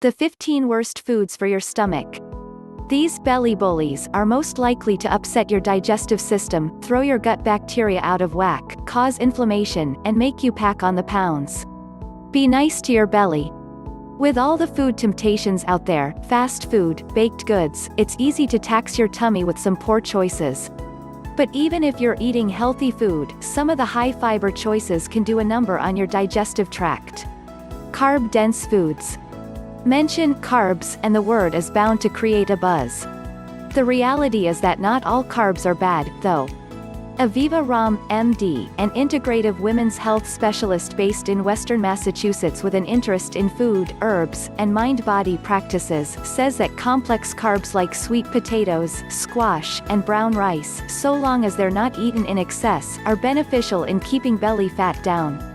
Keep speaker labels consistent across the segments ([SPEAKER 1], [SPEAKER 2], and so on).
[SPEAKER 1] The 15 worst foods for your stomach. These belly bullies are most likely to upset your digestive system, throw your gut bacteria out of whack, cause inflammation, and make you pack on the pounds. Be nice to your belly. With all the food temptations out there, fast food, baked goods, it's easy to tax your tummy with some poor choices. But even if you're eating healthy food, some of the high-fiber choices can do a number on your digestive tract. Carb-dense foods. Mention carbs and the word is bound to create a buzz. The reality is that not all carbs are bad, though. Aviva Ram, MD, an integrative women's health specialist based in Western Massachusetts with an interest in food, herbs, and mind-body practices, says that complex carbs like sweet potatoes, squash, and brown rice, so long as they're not eaten in excess, are beneficial in keeping belly fat down.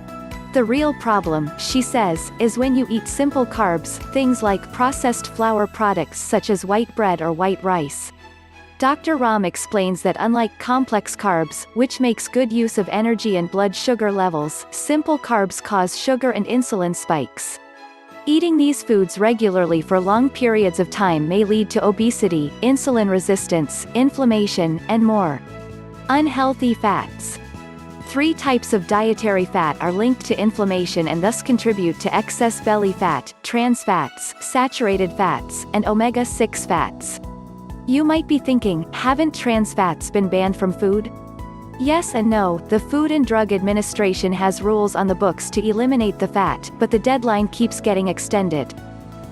[SPEAKER 1] The real problem, she says, is when you eat simple carbs, things like processed flour products such as white bread or white rice. Dr. Ram explains that unlike complex carbs, which makes good use of energy and blood sugar levels, simple carbs cause sugar and insulin spikes. Eating these foods regularly for long periods of time may lead to obesity, insulin resistance, inflammation, and more. Unhealthy fats. 3 types of dietary fat are linked to inflammation and thus contribute to excess belly fat: trans fats, saturated fats, and omega-6 fats. You might be thinking, haven't trans fats been banned from food? Yes and no. The Food and Drug Administration has rules on the books to eliminate the fat, but the deadline keeps getting extended.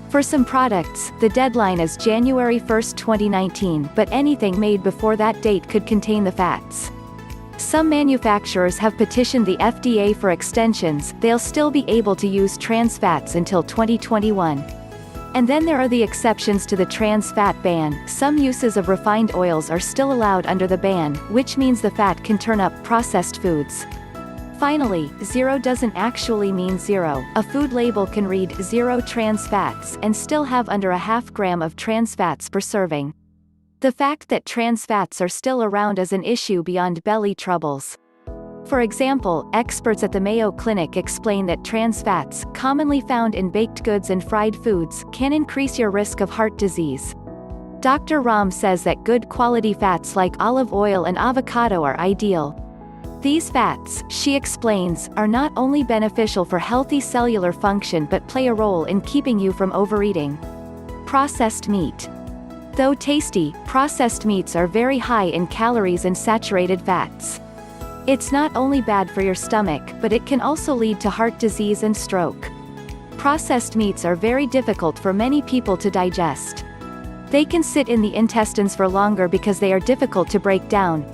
[SPEAKER 1] For some products, the deadline is January 1, 2019, but anything made before that date could contain the fats. Some manufacturers have petitioned the FDA for extensions. They'll still be able to use trans fats until 2021. And then there are the exceptions to the trans fat ban. Some uses of refined oils are still allowed under the ban, which means the fat can turn up processed foods. Finally, zero doesn't actually mean zero. A food label can read 0 trans fats and still have under a half gram of trans fats per serving. The fact that trans fats are still around is an issue beyond belly troubles. For example, experts at the Mayo Clinic explain that trans fats, commonly found in baked goods and fried foods, can increase your risk of heart disease. Dr. Ram says that good quality fats like olive oil and avocado are ideal. These fats, she explains, are not only beneficial for healthy cellular function but play a role in keeping you from overeating. Processed meat. Though tasty, processed meats are very high in calories and saturated fats. It's not only bad for your stomach, but it can also lead to heart disease and stroke. Processed meats are very difficult for many people to digest. They can sit in the intestines for longer because they are difficult to break down,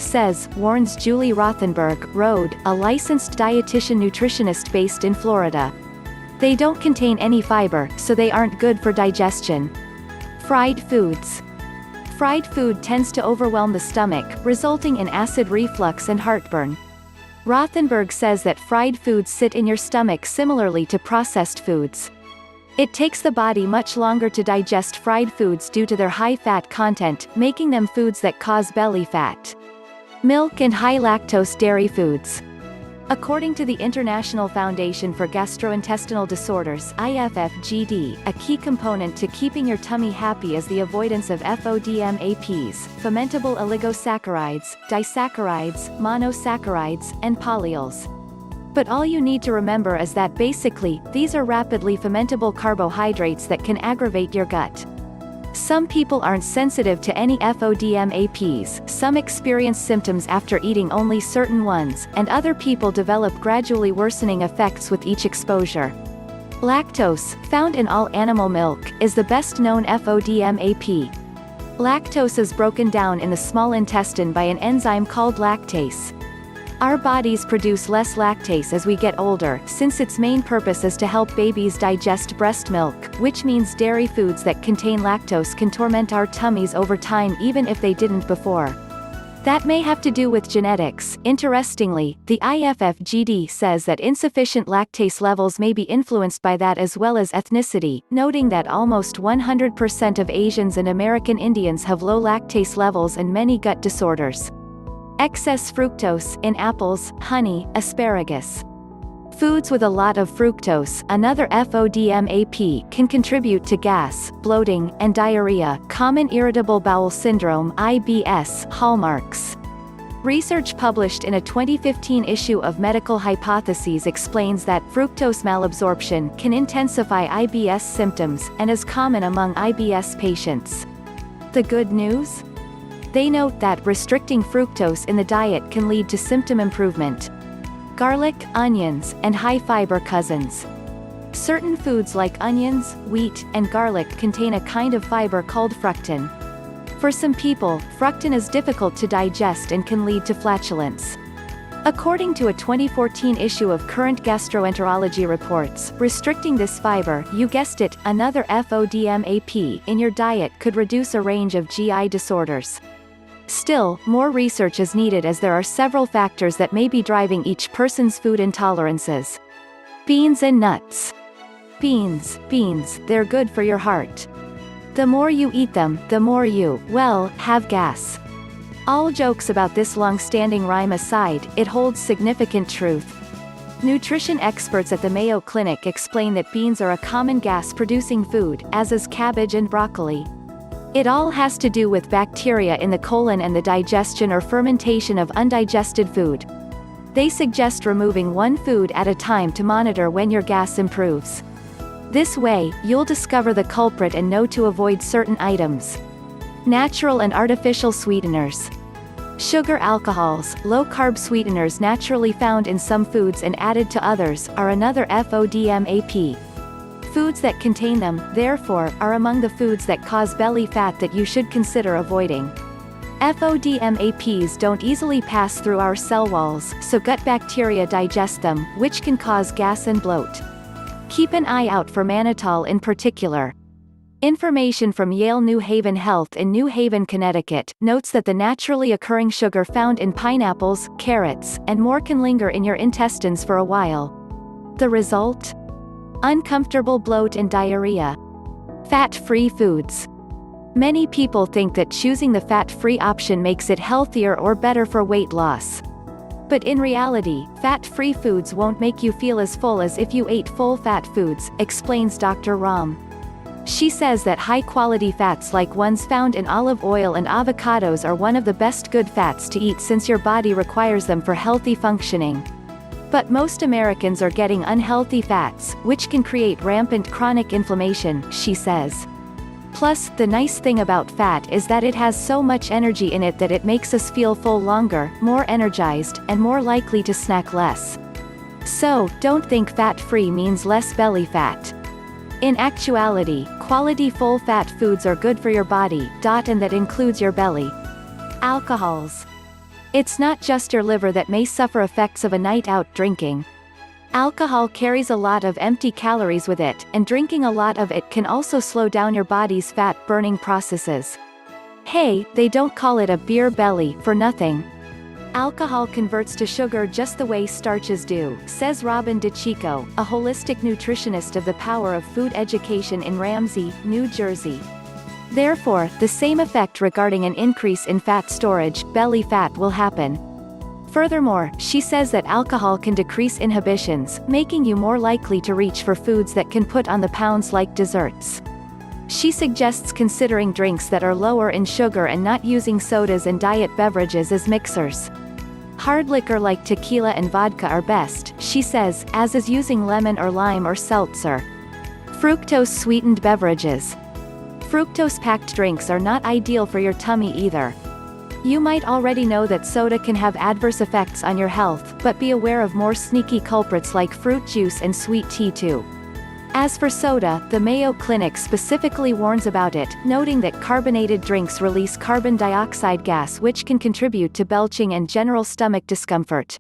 [SPEAKER 1] warns Julie Rothenberg, Rhode, a licensed dietitian nutritionist based in Florida. They don't contain any fiber, so they aren't good for digestion. Fried foods. Fried food tends to overwhelm the stomach, resulting in acid reflux and heartburn. Rothenberg says that fried foods sit in your stomach similarly to processed foods. It takes the body much longer to digest fried foods due to their high fat content, making them foods that cause belly fat. Milk and high lactose dairy foods. According to the International Foundation for Gastrointestinal Disorders (IFFGD), a key component to keeping your tummy happy is the avoidance of FODMAPs, fermentable oligosaccharides, disaccharides, monosaccharides, and polyols. But all you need to remember is that basically, these are rapidly fermentable carbohydrates that can aggravate your gut. Some people aren't sensitive to any FODMAPs, some experience symptoms after eating only certain ones, and other people develop gradually worsening effects with each exposure. Lactose, found in all animal milk, is the best known FODMAP. Lactose is broken down in the small intestine by an enzyme called lactase. Our bodies produce less lactase as we get older, since its main purpose is to help babies digest breast milk, which means dairy foods that contain lactose can torment our tummies over time even if they didn't before. That may have to do with genetics. Interestingly, the IFFGD says that insufficient lactase levels may be influenced by that as well as ethnicity, noting that almost 100% of Asians and American Indians have low lactase levels and many gut disorders. Excess fructose, in apples, honey, asparagus. Foods with a lot of fructose, another FODMAP, can contribute to gas, bloating, and diarrhea, common irritable bowel syndrome (IBS) hallmarks. Research published in a 2015 issue of Medical Hypotheses explains that fructose malabsorption can intensify IBS symptoms, and is common among IBS patients. The good news? They note that restricting fructose in the diet can lead to symptom improvement. Garlic, onions, and high-fiber cousins. Certain foods like onions, wheat, and garlic contain a kind of fiber called fructan. For some people, fructan is difficult to digest and can lead to flatulence. According to a 2014 issue of Current Gastroenterology Reports, restricting this fiber, you guessed it, another FODMAP, in your diet could reduce a range of GI disorders. Still, more research is needed as there are several factors that may be driving each person's food intolerances. Beans and nuts. Beans, they're good for your heart. The more you eat them, the more you, well, have gas. All jokes about this long-standing rhyme aside, it holds significant truth. Nutrition experts at the Mayo Clinic explain that beans are a common gas-producing food, as is cabbage and broccoli. It all has to do with bacteria in the colon and the digestion or fermentation of undigested food. They suggest removing one food at a time to monitor when your gas improves. This way, you'll discover the culprit and know to avoid certain items. Natural and artificial sweeteners. Sugar alcohols, low-carb sweeteners naturally found in some foods and added to others, are another FODMAP. Foods that contain them, therefore, are among the foods that cause belly fat that you should consider avoiding. FODMAPs don't easily pass through our cell walls, so gut bacteria digest them, which can cause gas and bloat. Keep an eye out for mannitol in particular. Information from Yale New Haven Health in New Haven, Connecticut, notes that the naturally occurring sugar found in pineapples, carrots, and more can linger in your intestines for a while. The result? Uncomfortable bloat and diarrhea. Fat-free foods. Many people think that choosing the fat-free option makes it healthier or better for weight loss. But in reality, fat-free foods won't make you feel as full as if you ate full-fat foods, explains Dr. Ram. She says that high-quality fats like ones found in olive oil and avocados are one of the best good fats to eat since your body requires them for healthy functioning. But most Americans are getting unhealthy fats, which can create rampant chronic inflammation, she says. Plus, the nice thing about fat is that it has so much energy in it that it makes us feel full longer, more energized, and more likely to snack less. So, don't think fat-free means less belly fat. In actuality, quality full-fat foods are good for your body, and that includes your belly. Alcohols. It's not just your liver that may suffer effects of a night out drinking. Alcohol carries a lot of empty calories with it, and drinking a lot of it can also slow down your body's fat-burning processes. Hey, they don't call it a beer belly for nothing. Alcohol converts to sugar just the way starches do, says Robin DeChico, a holistic nutritionist of the Power of Food Education in Ramsey, New Jersey. Therefore, the same effect regarding an increase in fat storage, belly fat, will happen. Furthermore, she says that alcohol can decrease inhibitions, making you more likely to reach for foods that can put on the pounds like desserts. She suggests considering drinks that are lower in sugar and not using sodas and diet beverages as mixers. Hard liquor like tequila and vodka are best, she says, as is using lemon or lime or seltzer. Fructose-sweetened beverages. Fructose-packed drinks are not ideal for your tummy either. You might already know that soda can have adverse effects on your health, but be aware of more sneaky culprits like fruit juice and sweet tea too. As for soda, the Mayo Clinic specifically warns about it, noting that carbonated drinks release carbon dioxide gas which can contribute to belching and general stomach discomfort.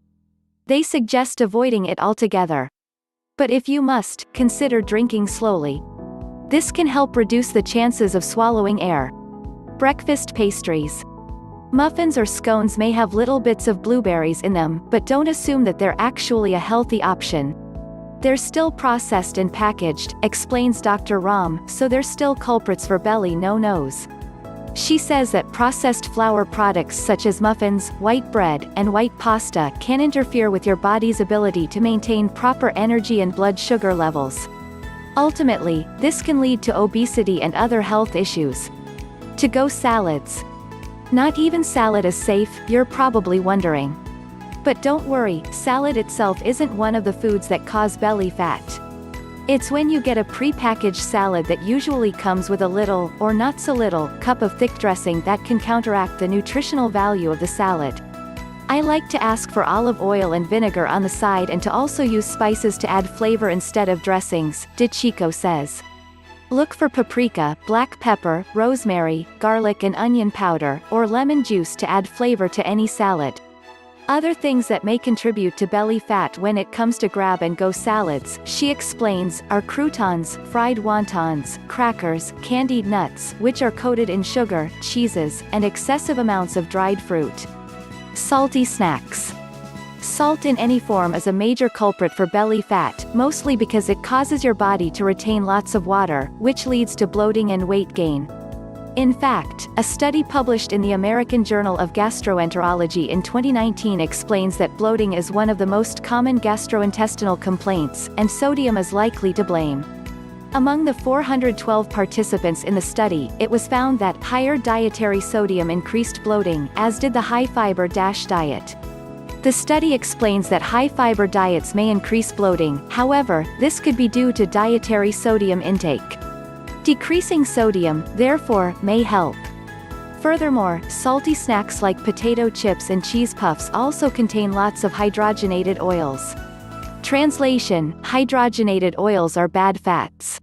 [SPEAKER 1] They suggest avoiding it altogether. But if you must, consider drinking slowly. This can help reduce the chances of swallowing air. Breakfast pastries. Muffins or scones may have little bits of blueberries in them, but don't assume that they're actually a healthy option. They're still processed and packaged, explains Dr. Ram, so they're still culprits for belly no-nos. She says that processed flour products such as muffins, white bread, and white pasta can interfere with your body's ability to maintain proper energy and blood sugar levels. Ultimately, this can lead to obesity and other health issues. To-go salads. Not even salad is safe, you're probably wondering. But don't worry, salad itself isn't one of the foods that cause belly fat. It's when you get a pre-packaged salad that usually comes with a little, or not so little, cup of thick dressing that can counteract the nutritional value of the salad. I like to ask for olive oil and vinegar on the side and to also use spices to add flavor instead of dressings, Chico says. Look for paprika, black pepper, rosemary, garlic and onion powder, or lemon juice to add flavor to any salad. Other things that may contribute to belly fat when it comes to grab-and-go salads, she explains, are croutons, fried wontons, crackers, candied nuts, which are coated in sugar, cheeses, and excessive amounts of dried fruit. Salty snacks. Salt in any form is a major culprit for belly fat, mostly because it causes your body to retain lots of water, which leads to bloating and weight gain. In fact, a study published in the American Journal of Gastroenterology in 2019 explains that bloating is one of the most common gastrointestinal complaints, and sodium is likely to blame. Among the 412 participants in the study, it was found that higher dietary sodium increased bloating, as did the high-fiber diet. The study explains that high-fiber diets may increase bloating, however, this could be due to dietary sodium intake. Decreasing sodium, therefore, may help. Furthermore, salty snacks like potato chips and cheese puffs also contain lots of hydrogenated oils. Translation: hydrogenated oils are bad fats.